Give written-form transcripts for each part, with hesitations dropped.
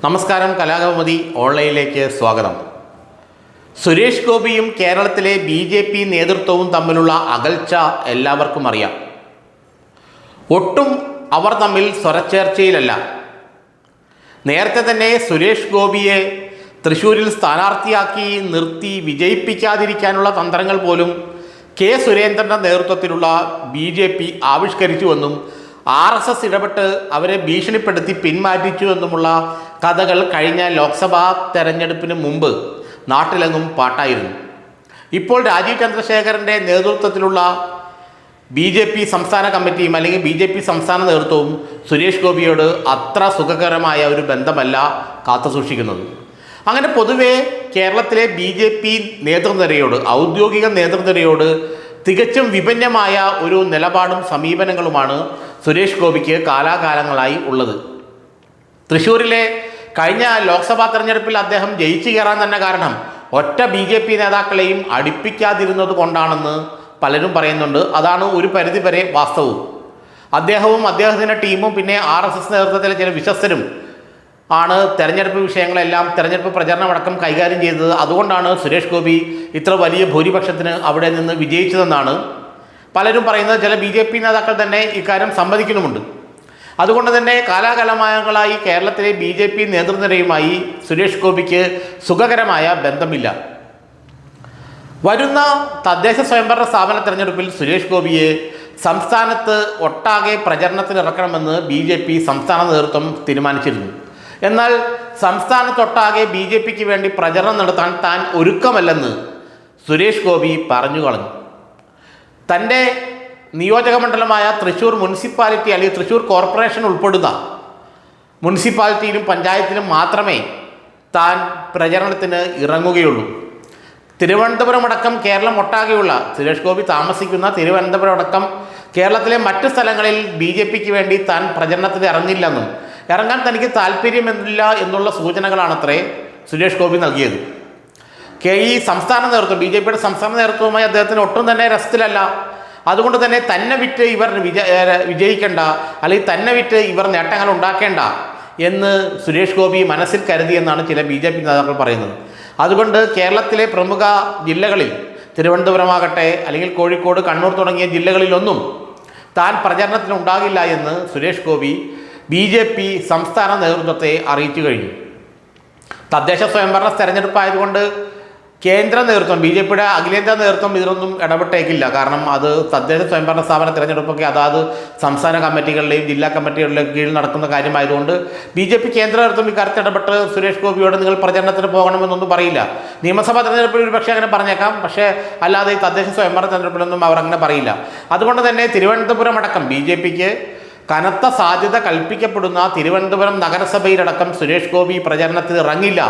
നമസ്കാരം, കലാകൗമുദി ഓൺലൈനിലേക്ക് സ്വാഗതം. സുരേഷ് ഗോപിയും കേരളത്തിലെ BJP നേതൃത്വവും തമ്മിലുള്ള അകൽച്ച എല്ലാവർക്കും അറിയാം. ഒട്ടും അവർ തമ്മിൽ സ്വരച്ചേർച്ചയിലല്ല. നേരത്തെ തന്നെ സുരേഷ് ഗോപിയെ തൃശ്ശൂരിൽ സ്ഥാനാർത്ഥിയാക്കി നിർത്തി വിജയിപ്പിക്കാതിരിക്കാനുള്ള തന്ത്രങ്ങൾ പോലും കെ സുരേന്ദ്രൻ്റെ നേതൃത്വത്തിലുള്ള BJP ആവിഷ്കരിച്ചുവെന്നും RSS ഇടപെട്ട് അവരെ ഭീഷണിപ്പെടുത്തി പിന്മാറ്റിച്ചു എന്നുമുള്ള കഥകൾ കഴിഞ്ഞ ലോക്സഭാ തെരഞ്ഞെടുപ്പിന് മുമ്പ് നാട്ടിലെങ്ങും പാട്ടായിരുന്നു. ഇപ്പോൾ രാജീവ് ചന്ദ്രശേഖരൻ്റെ നേതൃത്വത്തിലുള്ള BJP സംസ്ഥാന കമ്മിറ്റിയും അല്ലെങ്കിൽ BJP സംസ്ഥാന നേതൃത്വവും സുരേഷ് ഗോപിയോട് അത്ര സുഖകരമായ ഒരു ബന്ധമല്ല കാത്തുസൂക്ഷിക്കുന്നത്. അങ്ങനെ പൊതുവെ കേരളത്തിലെ BJP നേതൃനിരയോട്, ഔദ്യോഗിക നേതൃനിരയോട് തികച്ചും വിഭിന്നമായ ഒരു നിലപാടും സമീപനങ്ങളുമാണ് സുരേഷ് ഗോപിക്ക് കാലാകാലങ്ങളായി ഉള്ളത്. തൃശ്ശൂരിലെ കഴിഞ്ഞ ലോക്സഭാ തെരഞ്ഞെടുപ്പിൽ അദ്ദേഹം ജയിച്ചു കയറാൻ തന്നെ കാരണം ഒറ്റ BJP നേതാക്കളെയും അടുപ്പിക്കാതിരുന്നത് കൊണ്ടാണെന്ന് പലരും പറയുന്നുണ്ട്. അതാണ് ഒരു പരിധിവരെ വാസ്തവവും. അദ്ദേഹവും അദ്ദേഹത്തിൻ്റെ ടീമും പിന്നെ RSS നേതൃത്വത്തിലെ ചില വിശ്വസ്തരും ആണ് തെരഞ്ഞെടുപ്പ് വിഷയങ്ങളെല്ലാം, തെരഞ്ഞെടുപ്പ് പ്രചരണമടക്കം കൈകാര്യം ചെയ്തത്. അതുകൊണ്ടാണ് സുരേഷ് ഗോപി ഇത്ര വലിയ ഭൂരിപക്ഷത്തിന് അവിടെ നിന്ന് വിജയിച്ചതെന്നാണ് പലരും പറയുന്നത്. ചില BJP നേതാക്കൾ തന്നെ ഇക്കാര്യം സമ്മതിക്കുന്നുമുണ്ട്. അതുകൊണ്ട് തന്നെ കാലാകാലങ്ങളായി കേരളത്തിലെ BJP നേതൃനിരയുമായി സുരേഷ് ഗോപിക്ക് സുഖകരമായ ബന്ധമില്ല. വരുന്ന തദ്ദേശ സ്വയംഭരണ സ്ഥാപന തെരഞ്ഞെടുപ്പിൽ സുരേഷ് ഗോപിയെ സംസ്ഥാനത്ത് ഒട്ടാകെ പ്രചരണത്തിനിറക്കണമെന്ന് BJP സംസ്ഥാന നേതൃത്വം തീരുമാനിച്ചിരുന്നു. എന്നാൽ സംസ്ഥാനത്തൊട്ടാകെ BJPക്ക് വേണ്ടി പ്രചരണം നടത്താൻ താൻ ഒരുക്കമല്ലെന്ന് സുരേഷ് ഗോപി പറഞ്ഞു കളഞ്ഞു. തൻ്റെ നിയോജക മണ്ഡലമായ തൃശ്ശൂർ മുനിസിപ്പാലിറ്റി അല്ലെങ്കിൽ തൃശ്ശൂർ കോർപ്പറേഷൻ ഉൾപ്പെടുന്ന മുനിസിപ്പാലിറ്റിയിലും പഞ്ചായത്തിലും മാത്രമേ താൻ പ്രചരണത്തിന് ഇറങ്ങുകയുള്ളൂ. തിരുവനന്തപുരം അടക്കം കേരളം ഒട്ടാകെയുള്ള സുരേഷ് ഗോപി താമസിക്കുന്ന തിരുവനന്തപുരം അടക്കം കേരളത്തിലെ മറ്റ് സ്ഥലങ്ങളിൽ BJPക്ക് വേണ്ടി താൻ പ്രചരണത്തിന് ഇറങ്ങില്ലെന്നും ഇറങ്ങാൻ തനിക്ക് താല്പര്യമില്ല എന്നുള്ള സൂചനകളാണത്രേ സുരേഷ് ഗോപി നൽകിയത്. ഈ സംസ്ഥാന നേതൃത്വം, BJPയുടെ സംസ്ഥാന നേതൃത്വവുമായി അദ്ദേഹത്തിന് ഒട്ടും തന്നെ രസത്തിലല്ല. അതുകൊണ്ട് തന്നെ തന്നെ വിറ്റ് ഇവർ വിജയിക്കേണ്ട, അല്ലെങ്കിൽ തന്നെ വിറ്റ് ഇവർ നേട്ടങ്ങൾ ഉണ്ടാക്കേണ്ട എന്ന് സുരേഷ് ഗോപി മനസ്സിൽ കരുതിയെന്നാണ് ചില BJP നേതാക്കൾ പറയുന്നത്. അതുകൊണ്ട് കേരളത്തിലെ പ്രമുഖ ജില്ലകളിൽ, തിരുവനന്തപുരമാകട്ടെ അല്ലെങ്കിൽ കോഴിക്കോട്, കണ്ണൂർ തുടങ്ങിയ ജില്ലകളിലൊന്നും താൻ പ്രചരണത്തിനുണ്ടാകില്ല എന്ന് സുരേഷ് ഗോപി BJP സംസ്ഥാന നേതൃത്വത്തെ അറിയിച്ചു കഴിഞ്ഞു. തദ്ദേശ സ്വയംഭരണ തെരഞ്ഞെടുപ്പായതുകൊണ്ട് കേന്ദ്ര നേതൃത്വം, BJPയുടെ അഖിലേന്ത്യാ നേതൃത്വം ഇതിലൊന്നും ഇടപെട്ടേക്കില്ല. കാരണം അത് തദ്ദേശ സ്വയംഭരണ സ്ഥാപന തിരഞ്ഞെടുപ്പൊക്കെ അതാത് സംസ്ഥാന കമ്മിറ്റികളുടെയും ജില്ലാ കമ്മിറ്റികളുടെയും കീഴിൽ നടക്കുന്ന കാര്യമായതുകൊണ്ട് BJP കേന്ദ്ര നേതൃത്വം ഇക്കാര്യത്തിൽ ഇടപെട്ട് സുരേഷ് ഗോപിയോട് നിങ്ങൾ പ്രചരണത്തിന് പോകണമെന്നൊന്നും പറയില്ല. നിയമസഭാ തെരഞ്ഞെടുപ്പിൽ ഒരു പക്ഷേ അങ്ങനെ പറഞ്ഞേക്കാം, പക്ഷേ അല്ലാതെ ഈ തദ്ദേശ സ്വയംഭരണ തെരഞ്ഞെടുപ്പിലൊന്നും അവർ അങ്ങനെ പറയില്ല. അതുകൊണ്ട് തന്നെ തിരുവനന്തപുരം അടക്കം BJPക്ക് കനത്ത സാധ്യത കൽപ്പിക്കപ്പെടുന്ന തിരുവനന്തപുരം നഗരസഭയിലടക്കം സുരേഷ് ഗോപി പ്രചരണത്തിൽ ഇറങ്ങില്ല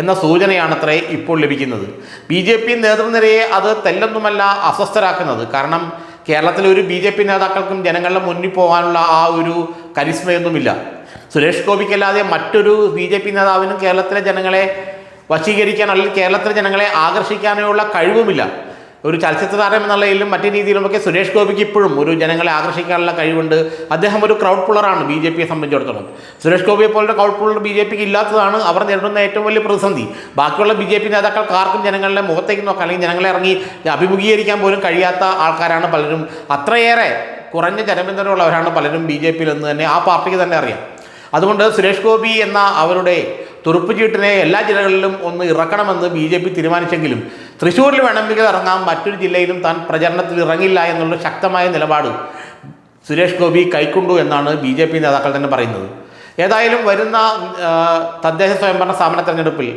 എന്ന സൂചനയാണത്രേ ഇപ്പോൾ ലഭിക്കുന്നത്. BJP നേതൃനിരയെ അത് തെല്ലൊന്നുമല്ല അസ്വസ്ഥരാക്കുന്നത്. കാരണം കേരളത്തിലെ ഒരു BJP നേതാക്കൾക്കും ജനങ്ങളുടെ മുന്നിൽ പോകാനുള്ള ആ ഒരു കരിസ്മയൊന്നുമില്ല. സുരേഷ് ഗോപിക്കല്ലാതെ മറ്റൊരു BJP നേതാവിനും കേരളത്തിലെ ജനങ്ങളെ വശീകരിക്കാൻ അല്ലെങ്കിൽ കേരളത്തിലെ ജനങ്ങളെ ആകർഷിക്കാനുള്ള കഴിവുമില്ല. ഒരു ചലച്ചിത്ര താരം എന്നുള്ള രീതിയിലും മറ്റു രീതിയിലുമൊക്കെ സുരേഷ് ഗോപിക്ക് ഇപ്പോഴും ഒരു ജനങ്ങളെ ആകർഷിക്കാനുള്ള കഴിവുണ്ട്. അദ്ദേഹം ഒരു ക്രൗഡ് പുള്ളറാണ് BJPയെ സംബന്ധിച്ചിടത്തോളം. സുരേഷ് ഗോപിയെ പോലുള്ള ക്രൗഡ് പുള്ളർ BJPക്ക് ഇല്ലാത്തതാണ് അവർ നേരിടുന്ന ഏറ്റവും വലിയ പ്രതിസന്ധി. ബാക്കിയുള്ള BJP നേതാക്കൾക്ക് ആർക്കും ജനങ്ങളുടെ മുഖത്തേക്ക് നോക്കാം അല്ലെങ്കിൽ ജനങ്ങളെ ഇറങ്ങി അഭിമുഖീകരിക്കാൻ പോലും കഴിയാത്ത ആൾക്കാരാണ് പലരും. അത്രയേറെ കുറഞ്ഞ ജനപിന്തുണയുള്ളവരാണ് പലരും BJPയിൽ എന്ന് തന്നെ ആ പാർട്ടിക്ക് തന്നെ അറിയാം. അതുകൊണ്ട് സുരേഷ് ഗോപി എന്ന അവരുടെ തുറുപ്പ് ചീട്ടിനെ എല്ലാ ജില്ലകളിലും ഒന്ന് ഇറക്കണമെന്ന് BJP തീരുമാനിച്ചെങ്കിലും തൃശ്ശൂരിൽ വേണമെങ്കിൽ ഇറങ്ങാം, മറ്റൊരു ജില്ലയിലും താൻ പ്രചരണത്തിൽ ഇറങ്ങില്ല എന്നുള്ള ശക്തമായ നിലപാട് സുരേഷ് ഗോപി കൈക്കൊണ്ടു എന്നാണ് BJP നേതാക്കൾ തന്നെ പറയുന്നത്. ഏതായാലും വരുന്ന തദ്ദേശ സ്വയംഭരണ സ്ഥാപന തെരഞ്ഞെടുപ്പിൽ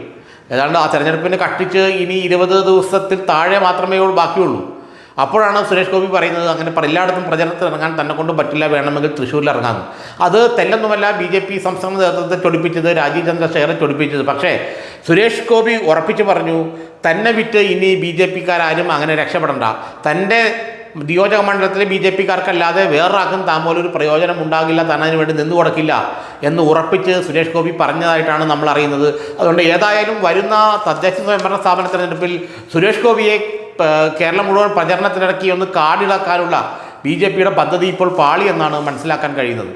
ഏതാണ്ട് ആ തെരഞ്ഞെടുപ്പിന് കഷ്ടിച്ച് ഇനി 20 ദിവസത്തിൽ താഴെ മാത്രമേ ബാക്കിയുള്ളൂ. അപ്പോഴാണ് സുരേഷ് ഗോപി പറയുന്നത് അങ്ങനെ എല്ലായിടത്തും പ്രചരണത്തിൽ ഇറങ്ങാൻ തന്നെ കൊണ്ട് പറ്റില്ല, വേണമെങ്കിൽ തൃശ്ശൂരിൽ ഇറങ്ങാമെന്ന്. അത് തെല്ലൊന്നുമല്ല BJP സംസ്ഥാന നേതൃത്വത്തെ ചൊടിപ്പിച്ചത്, രാജീവ് ചന്ദ്രശേഖരനെ ചൊടിപ്പിച്ചത്. പക്ഷേ സുരേഷ് ഗോപി ഉറപ്പിച്ച് പറഞ്ഞു, തന്നെ വിറ്റ് ഇനി BJPക്കാരും അങ്ങനെ രക്ഷപ്പെടണ്ട, തൻ്റെ നിയോജക മണ്ഡലത്തിലെ BJPക്കാർക്കല്ലാതെ വേറൊരാൾക്കും താൻ പോലൊരു പ്രയോജനം ഉണ്ടാകില്ല, താൻ അതിന് വേണ്ടി നിന്നു കൊടുക്കില്ല എന്ന് ഉറപ്പിച്ച് സുരേഷ് ഗോപി പറഞ്ഞതായിട്ടാണ് നമ്മൾ അറിയുന്നത്. അതുകൊണ്ട് ഏതായാലും വരുന്ന തദ്ദേശ സ്വയംഭരണ സ്ഥാപന തെരഞ്ഞെടുപ്പിൽ സുരേഷ് ഗോപിയെ കേരളം മുഴുവൻ പ്രചരണത്തിനിറക്കി ഒന്ന് കാടിളക്കാനുള്ള BJPയുടെ പദ്ധതി ഇപ്പോൾ പാളി എന്നാണ് മനസ്സിലാക്കാൻ കഴിയുന്നത്.